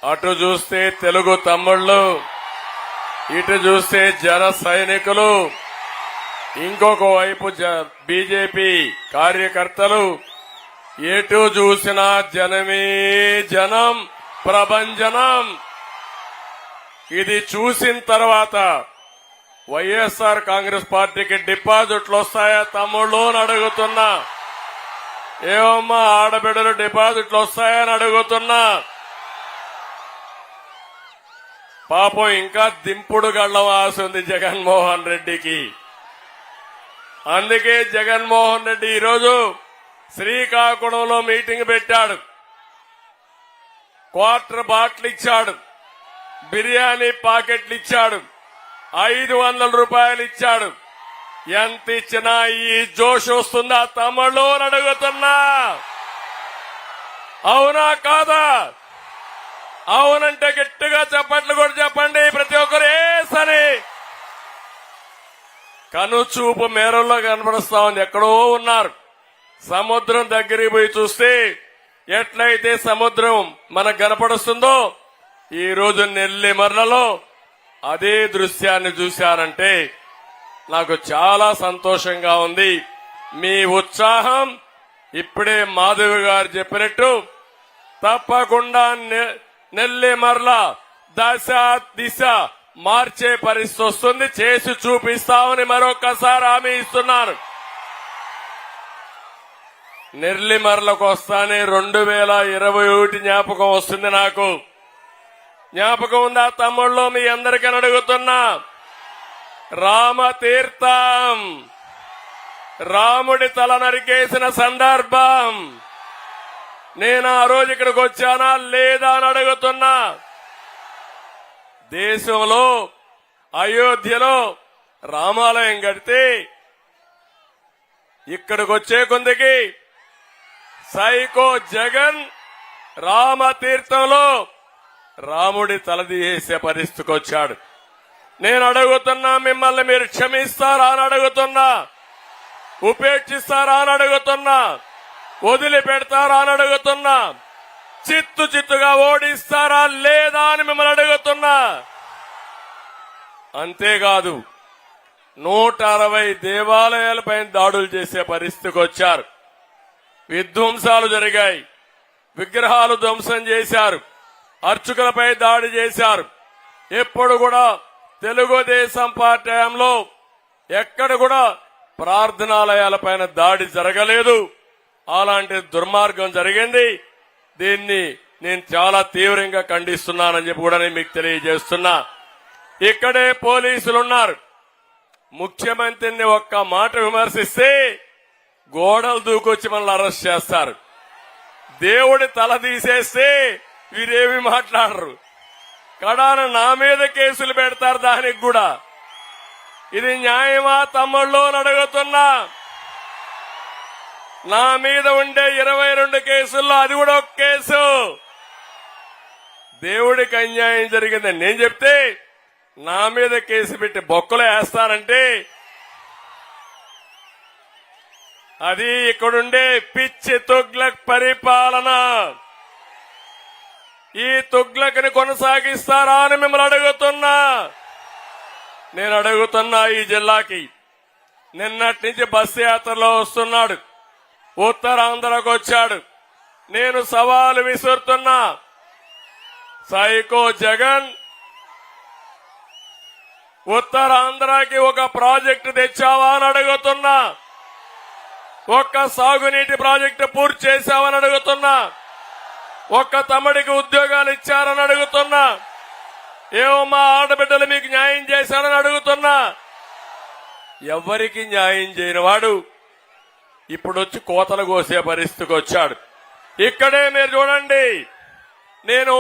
అటు చూస్తే తెలుగు తమ్ముళ్ళు, ఇటు చూస్తే జన సైనికులు, ఇంకొక వైపు బీజేపీ కార్యకర్తలు, ఎటు చూసినా జనమే జనం, ప్రభంజనం. ఇది చూసిన తర్వాత వైఎస్ఆర్ కాంగ్రెస్ పార్టీకి డిపాజిట్లు వస్తాయా తమ్ముళ్ళు అని అడుగుతున్నా. ఏమమ్మా ఆడబిడ్డలు డిపాజిట్లు వస్తాయని అడుగుతున్నా. పాపం ఇంకా దింపుడు గళ్లం ఆశ ఉంది జగన్మోహన్ రెడ్డికి. అందుకే జగన్మోహన్ రెడ్డి ఈరోజు శ్రీకాకుళంలో మీటింగ్ పెట్టాడు. క్వార్టర్ బాటిల్ ఇచ్చాడు, బిర్యానీ పాకెట్లు ఇచ్చాడు, 500 రూపాయలు ఇచ్చాడు. ఎంత ఇచ్చినా ఈ జోష్ వస్తుందా తమ్ముళ్ళు అని అడుగుతున్నా. అవునా కాదా? అవునంటే గట్టిగా చప్పట్లు కూడా చెప్పండి ప్రతి ఒక్కరు. ఏసని కనుచూపు మేరల్లో కనపడుస్తా ఉంది. ఎక్కడో ఉన్నారు. సముద్రం దగ్గరికి పోయి చూస్తే ఎట్లయితే సముద్రం మనకు కనపడుస్తుందో ఈ రోజు నెల్లిమర్లలో అదే దృశ్యాన్ని చూశారంటే నాకు చాలా సంతోషంగా ఉంది. మీ ఉత్సాహం ఇప్పుడే మాధవి గారు చెప్పినట్టు తప్పకుండా నెల్లిమర్ల దశ దిశ మార్చే పరిస్థితి వస్తుంది. చేసి చూపిస్తామని మరొకసారి హామీ ఇస్తున్నారు. నెల్లిమర్లకు వస్తానే 2021 జ్ఞాపకం వస్తుంది. నాకు జ్ఞాపకం ఉందా తమ్ముళ్ళు? మీ అందరికీ అడుగుతున్నా. రామతీర్థం, రాముడి తల నరికేసిన సందర్భం. నేను ఆ రోజు ఇక్కడికి వచ్చానా లేదా అని అడుగుతున్నా. దేశంలో అయోధ్యలో రామాలయం కడితే ఇక్కడికి వచ్చే కొందికి సైకో జగన్ రామతీర్థంలో రాముడి తలదీసే పరిస్థితికి వచ్చాడు. నేను అడుగుతున్నా, మిమ్మల్ని మీరు క్షమిస్తారా అని అడుగుతున్నా, ఉపేక్షిస్తారా అని అడుగుతున్నా, వదిలిపెడతారా అని అడుగుతున్నా, చిత్తుగా ఓడిస్తారా లేదా అని మిమ్మల్ని అడుగుతున్నా. అంతేకాదు 160 దేవాలయాలపై దాడులు చేసే పరిస్థితికి వచ్చారు. విధ్వంసాలు జరిగాయి, విగ్రహాలు ధ్వంసం చేశారు, అర్చకులపై దాడి చేశారు. ఎప్పుడు కూడా తెలుగుదేశం పార్టీ హయాంలో ఎక్కడ కూడా ప్రార్థనాలయాలపైన దాడి జరగలేదు. అలాంటి దుర్మార్గం జరిగింది. దీన్ని నేను చాలా తీవ్రంగా ఖండిస్తున్నానని చెప్పి కూడా నేను మీకు తెలియజేస్తున్నా. ఇక్కడే పోలీసులున్నారు. ముఖ్యమంత్రిని ఒక్క మాట విమర్శిస్తే గోడలు దూకొచ్చి మనల్ని అరెస్ట్ చేస్తారు. దేవుడి తల తీసేస్తే వీరేమి మాట్లాడరు. కడాన నా మీద కేసులు పెడతారు. దానికి కూడా ఇది న్యాయమా తమ్ముళ్ళు అని అడుగుతున్నా. నా మీద ఉండే 22 కేసుల్లో అది కూడా ఒక కేసు. దేవుడికి అన్యాయం జరిగిందని నేను చెప్తే నా మీద కేసు పెట్టి బొక్కలు వేస్తారంటే అది ఇక్కడుండే పిచ్చి తుగ్లక్ పరిపాలన. ఈ తుగ్లక్ని కొనసాగిస్తారా అని మిమ్మల్ని అడుగుతున్నా. నేను అడుగుతున్నా ఈ జిల్లాకి. నిన్నటి నుంచి బస్సు యాత్రలో వస్తున్నాడు, ఉత్తరాంధ్రకు వచ్చాడు. నేను సవాలు విసురుతున్నా. సైకో జగన్ ఉత్తరాంధ్రకి ఒక ప్రాజెక్టు తెచ్చావా అని అడుగుతున్నా. ఒక్క సాగునీటి ప్రాజెక్టు పూర్తి చేశావని అడుగుతున్నా. ఒక్క తమ్ముడికి ఉద్యోగాలు ఇచ్చారని అడుగుతున్నా. ఏమో మా ఆడబిడ్డలు మీకు న్యాయం చేశారని అడుగుతున్నా. ఎవరికి న్యాయం చేయని వాడు ఇప్పుడు వచ్చి కోతలు కోసే పరిస్థితికి వచ్చాడు. ఇక్కడే మీరు చూడండి. నేను